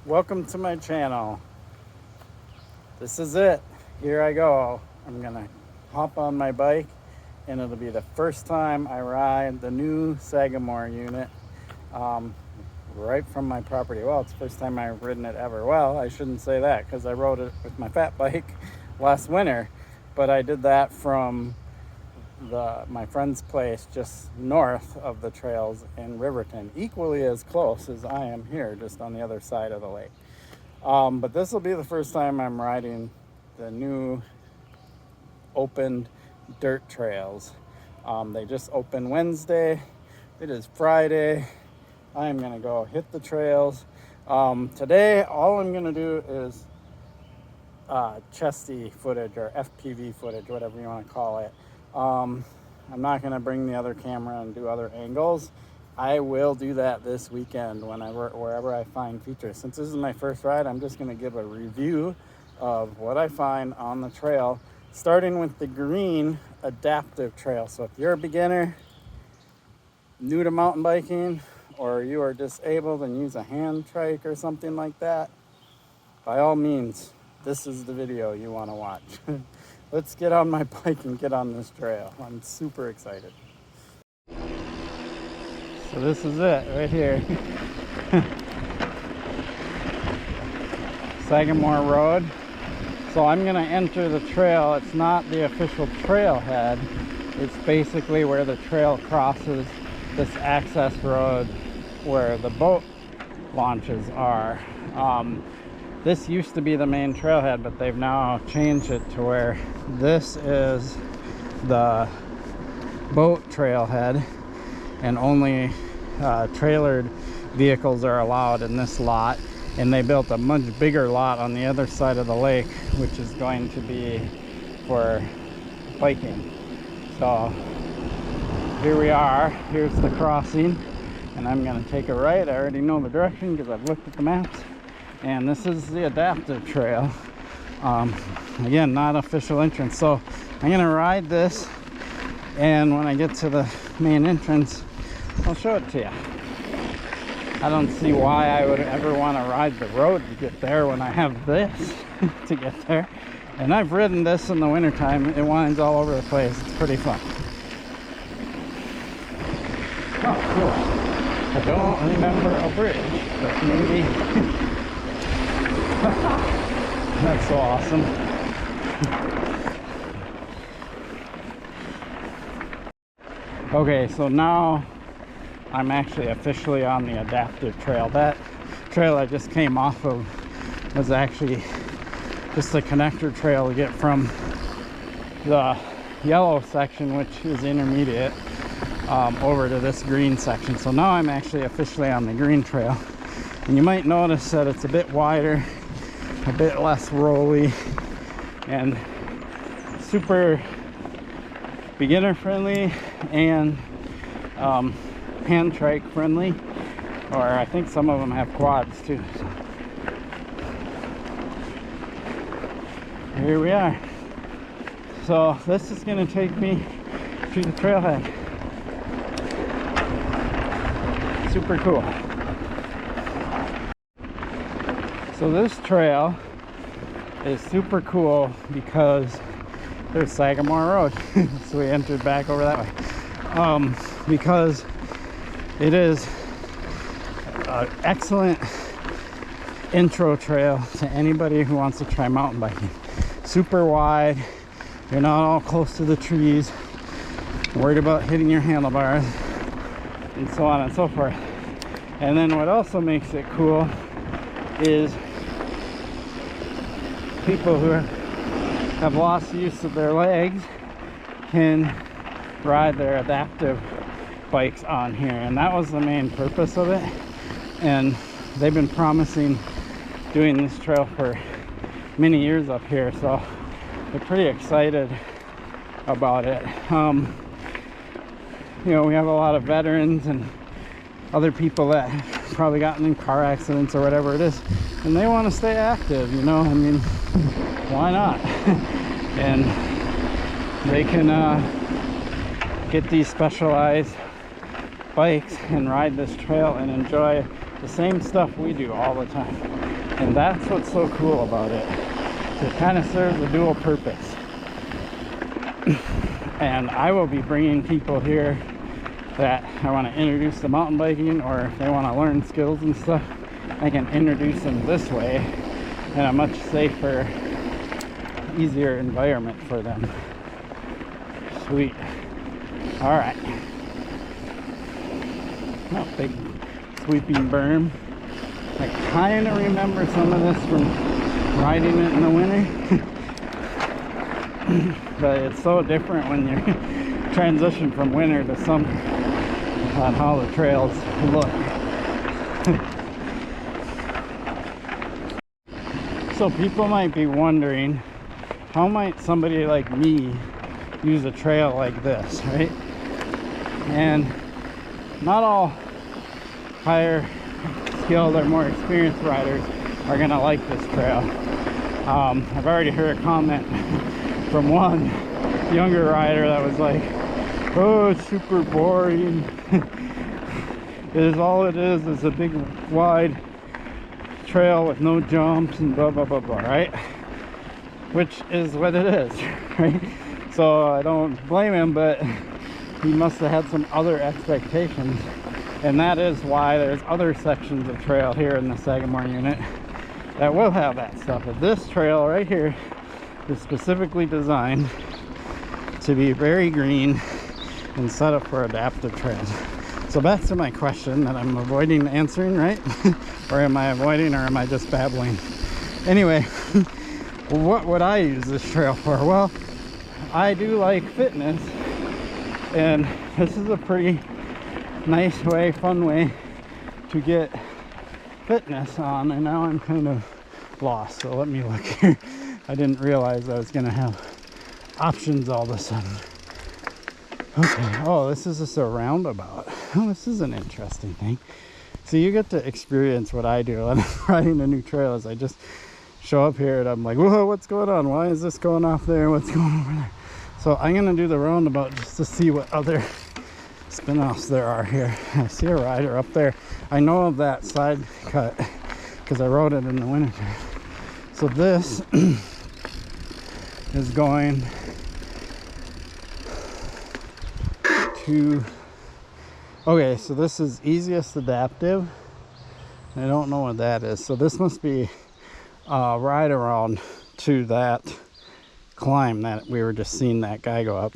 Welcome to my channel. This is it. Here I go. I'm gonna hop on my bike and it'll be the first time I ride the new Sagamore unit right from my property. Well, it's the first time I've ridden it ever. Well, I shouldn't say that because I rode it with my fat bike last winter, but I did that from my friend's place just north of the trails in Riverton, equally as close as I am here, just on the other side of the lake. But this will be the first time I'm riding the new opened dirt trails. They just opened Wednesday. It is Friday. I am gonna go hit the trails. Today, all I'm gonna do is chesty footage or FPV footage, whatever you want to call it. I'm not going to bring the other camera and do other angles. I will do that this weekend wherever I find features. Since this is my first ride, I'm just going to give a review of what I find on the trail, starting with the green adaptive trail. So if you're a beginner, new to mountain biking, or you are disabled and use a hand trike or something like that, by all means, this is the video you want to watch. Let's get on my bike and get on this trail. I'm super excited. So this is it right here. Sagamore Road. So I'm gonna enter the trail. It's not the official trailhead. It's basically where the trail crosses this access road where the boat launches are. This used to be the main trailhead, but they've now changed it to where this is the boat trailhead, and only trailered vehicles are allowed in this lot. And they built a much bigger lot on the other side of the lake, which is going to be for biking. So here we are. Here's the crossing, and I'm going to take a right. I already know the direction because I've looked at the maps. And this is the adaptive trail. Again, not official entrance. So I'm gonna ride this, and when I get to the main entrance, I'll show it to you. I don't see why I would ever want to ride the road to get there when I have this to get there. And I've ridden this in the wintertime. It winds all over the place. It's pretty fun. Oh, cool. I don't remember a bridge, but maybe. That's so awesome. Okay, so now I'm actually officially on the adaptive trail. That trail I just came off of was actually just a connector trail to get from the yellow section, which is intermediate, over to this green section. So now I'm actually officially on the green trail. And you might notice that it's a bit wider, a bit less rolly, and super beginner friendly and hand trike friendly, or I think some of them have quads too. So here we are. So this is going to take me to the trailhead. Super cool. So this trail is super cool because there's Sagamore Road. So we entered back over that way. Because it is an excellent intro trail to anybody who wants to try mountain biking. Super wide. You're not all close to the trees, worried about hitting your handlebars, and so on and so forth. And then what also makes it cool is people who have lost use of their legs can ride their adaptive bikes on here, and that was the main purpose of it. And they've been promising doing this trail for many years up here, so they're pretty excited about it. You know, we have a lot of veterans and other people that have probably gotten in car accidents or whatever it is, and they want to stay active, you know. I mean, why not? And they can get these specialized bikes and ride this trail and enjoy the same stuff we do all the time. And that's what's so cool about it. It kind of serves a dual purpose. And I will be bringing people here that I want to introduce to mountain biking, or if they want to learn skills and stuff, I can introduce them this way in a much safer, easier environment for them. Sweet. All right. Oh, big sweeping berm. I kind of remember some of this from riding it in the winter. But it's so different when you transition from winter to summer on how the trails look. So people might be wondering, how might somebody like me use a trail like this, right? And not all higher skilled or more experienced riders are gonna like this trail. I've already heard a comment from one younger rider that was like, oh, it's super boring. All it is a big wide trail with no jumps and blah blah blah blah, right? Which is what it is, right? So I don't blame him, but he must have had some other expectations, and that is why there's other sections of trail here in the Sagamore unit that will have that stuff. But this trail right here is specifically designed to be very green and set up for adaptive trails. So back to my question that I'm avoiding answering, right? Or am I avoiding, or am I just babbling? Anyway, what would I use this trail for? Well, I do like fitness, and this is a pretty nice way, fun way to get fitness on. And now I'm kind of lost, so let me look here. I didn't realize I was gonna have options all of a sudden. Okay, oh, this is just a roundabout. Oh, this is an interesting thing. So you get to experience what I do when I'm riding a new trail. Is I just show up here and I'm like, whoa, what's going on? Why is this going off there? What's going over there? So I'm gonna do the roundabout just to see what other spin-offs there are here. I see a rider up there. I know of that side cut because I rode it in the winter. So this is going to, okay, so this is easiest adaptive. I don't know what that is. So this must be ride around to that climb that we were just seeing that guy go up.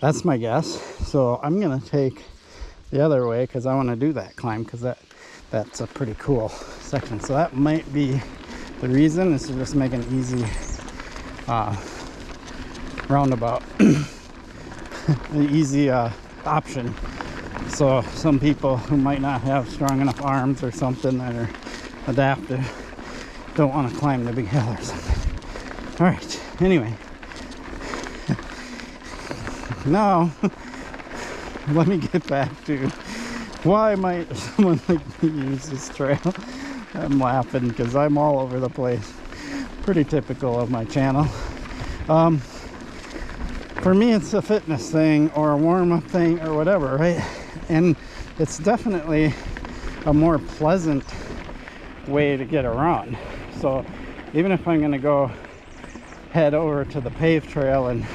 That's my guess. So I'm gonna take the other way because I want to do that climb, because that's a pretty cool section. So that might be the reason, is to just make an easy roundabout, an easy option. So some people who might not have strong enough arms or something that are adaptive don't want to climb the big hill or something. All right, anyway, now let me get back to why might someone like me use this trail. I'm laughing because I'm all over the place. Pretty typical of my channel. For me, it's a fitness thing or a warm-up thing or whatever, right? And it's definitely a more pleasant way to get around. So even if I'm gonna go head over to the paved trail and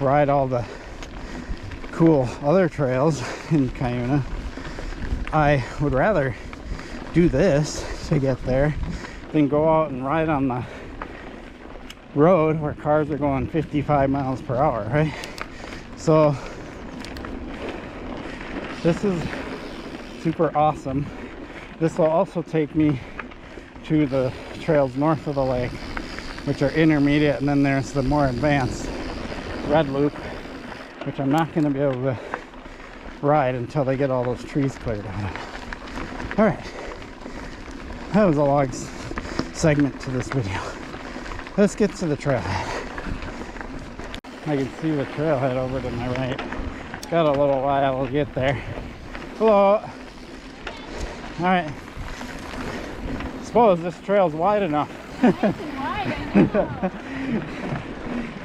ride all the cool other trails in Cuyuna, I would rather do this to get there than go out and ride on the road where cars are going 55 miles per hour, right? So this is super awesome. This will also take me to the trails north of the lake, which are intermediate, and then there's the more advanced red loop, which I'm not going to be able to ride until they get all those trees cleared out. All right, that was a long segment to this video. Let's get to the trailhead. I can see the trailhead over to my right. Got a little while to get there. Hello. All right. Suppose this trail's wide enough.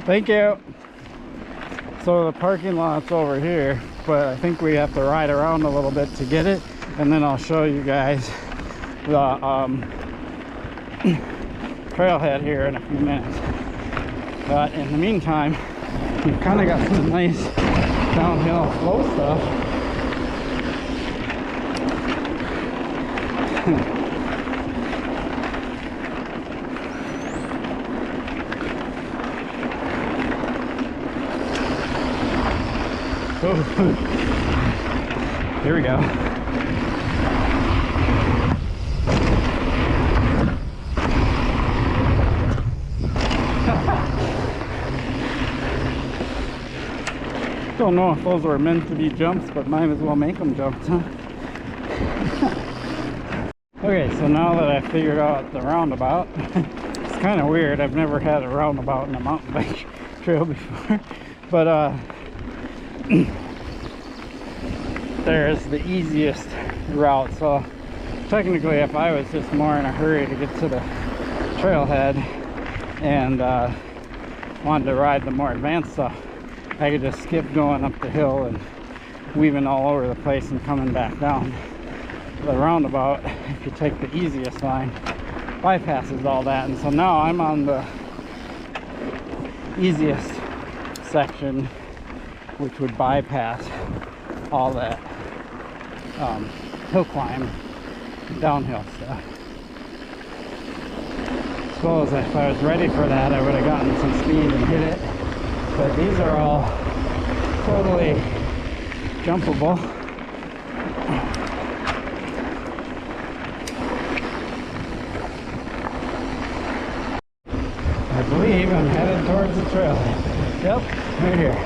Thank you. So the parking lot's over here, but I think we have to ride around a little bit to get it, and then I'll show you guys the trailhead here in a few minutes. But in the meantime, we've kind of got some nice downhill flow stuff. Oh, here we go. Don't know if those were meant to be jumps, but might as well make them jumps, huh? Okay, so now that I figured out the roundabout, it's kind of weird. I've never had a roundabout in a mountain bike trail before, but there's the easiest route. So technically, if I was just more in a hurry to get to the trailhead and wanted to ride the more advanced stuff, I could just skip going up the hill and weaving all over the place and coming back down. The roundabout, if you take the easiest line, bypasses all that. And so now I'm on the easiest section, which would bypass all that hill climb, downhill stuff. I suppose if I was ready for that, I would have gotten some speed and hit it. But these are all totally jumpable. I believe I'm headed towards the trailhead. Yep, right here.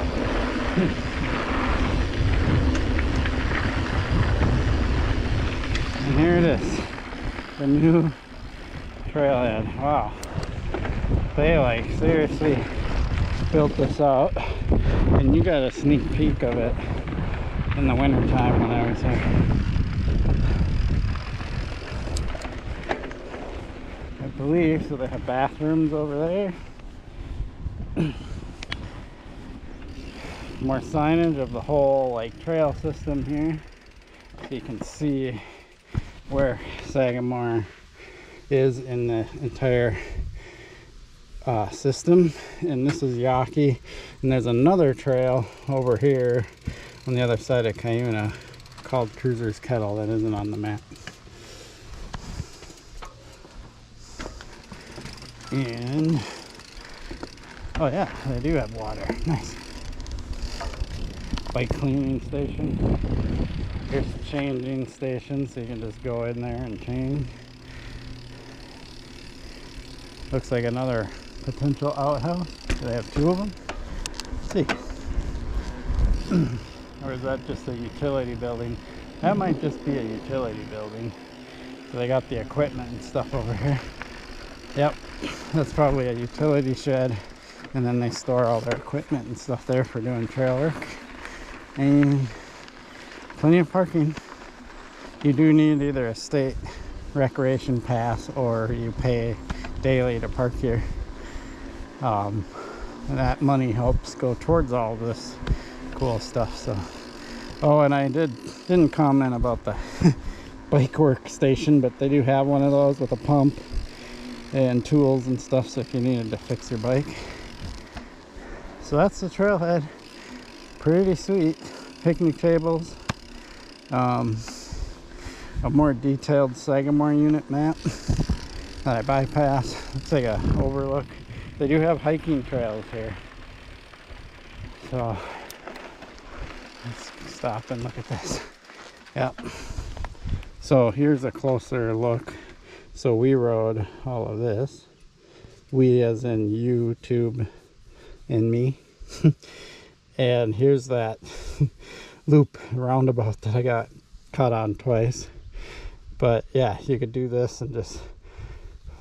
And here it is, the new trailhead. Wow, they like seriously built this out, and you got a sneak peek of it in the winter time when I was here. I believe so. They have bathrooms over there. More signage of the whole like trail system here, so you can see where Sagamore is in the entire system. And this is Yaki, and there's another trail over here on the other side of Cuyuna called Cruiser's Kettle that isn't on the map. And oh yeah, they do have water. Nice. Bike cleaning station. Here's the changing station, so you can just go in there and change. Looks like another potential outhouse. They have two of them. Let's see. Or is that just a utility building? That might just be a utility building. So they got the equipment and stuff over here. Yep, that's probably a utility shed. And then they store all their equipment and stuff there for doing trail work. And plenty of parking. You do need either a state recreation pass or you pay daily to park here. And that money helps go towards all this cool stuff. So, oh, and I didn't comment about the bike work station, but they do have one of those with a pump and tools and stuff, so if you needed to fix your bike. So that's the trailhead. Pretty sweet. Picnic tables, a more detailed Sagamore unit map that I bypass. Looks like a overlook. They do have hiking trails here, so let's stop and look at this. Yep. So here's a closer look. So we rode all of this. We as in YouTube and me. And here's that loop roundabout that I got caught on twice. But yeah, you could do this and just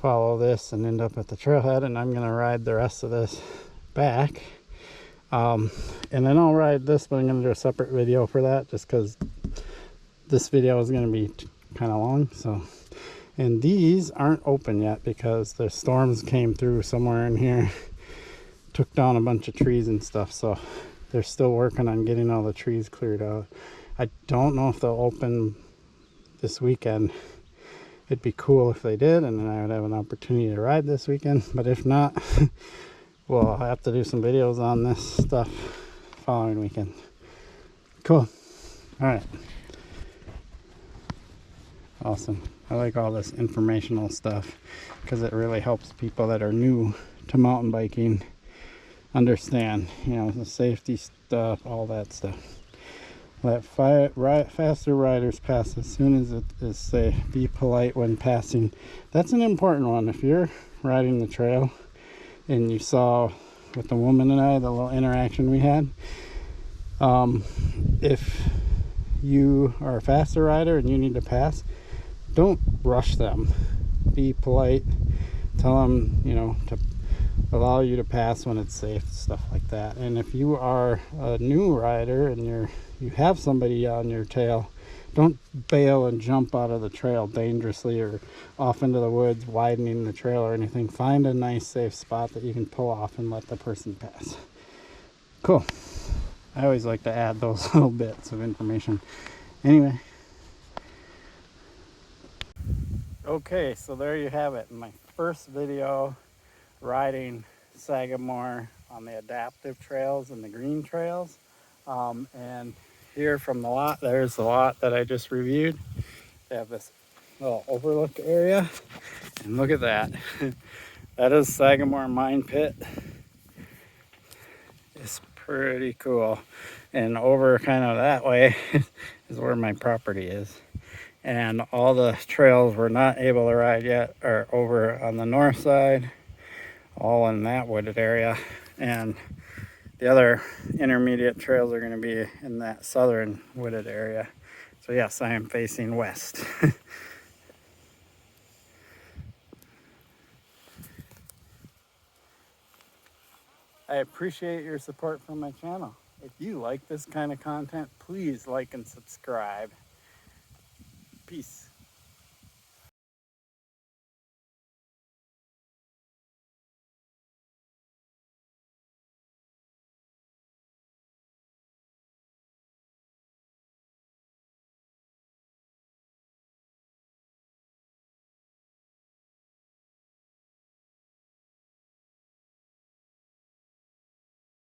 follow this and end up at the trailhead, and I'm gonna ride the rest of this back. And then I'll ride this, but I'm gonna do a separate video for that just because this video is gonna be kind of long. So, and these aren't open yet because the storms came through somewhere in here, took down a bunch of trees and stuff. So they're still working on getting all the trees cleared out. I don't know if they'll open this weekend. it'd be cool if they did, and then I would have an opportunity to ride this weekend. But if not, well, I'll have to do some videos on this stuff following weekend. Cool. All right. Awesome. I like all this informational stuff because it really helps people that are new to mountain biking understand, you know, the safety stuff, all that stuff. Let faster riders pass as soon as it is safe. Be polite when passing. That's an important one. If you're riding the trail and you saw with the woman and I, the little interaction we had, if you are a faster rider and you need to pass, don't rush them. Be polite. Tell them, you know, to allow you to pass when it's safe, stuff like that. And if you are a new rider and you have somebody on your tail, don't bail and jump out of the trail dangerously or off into the woods, widening the trail or anything. Find a nice safe spot that you can pull off and let the person pass. Cool. I always like to add those little bits of information. Anyway. Okay, so there you have it. My first video riding Sagamore on the adaptive trails and the green trails. And here from the lot, there's the lot that I just reviewed. They have this little overlook area, and look at that. That is Sagamore Mine Pit. It's pretty cool. And over kind of that way is where my property is. And all the trails we're not able to ride yet are over on the north side, all in that wooded area. And the other intermediate trails are going to be in that southern wooded area. So yes, I am facing west. I appreciate your support for my channel. If you like this kind of content, please like and subscribe. Peace.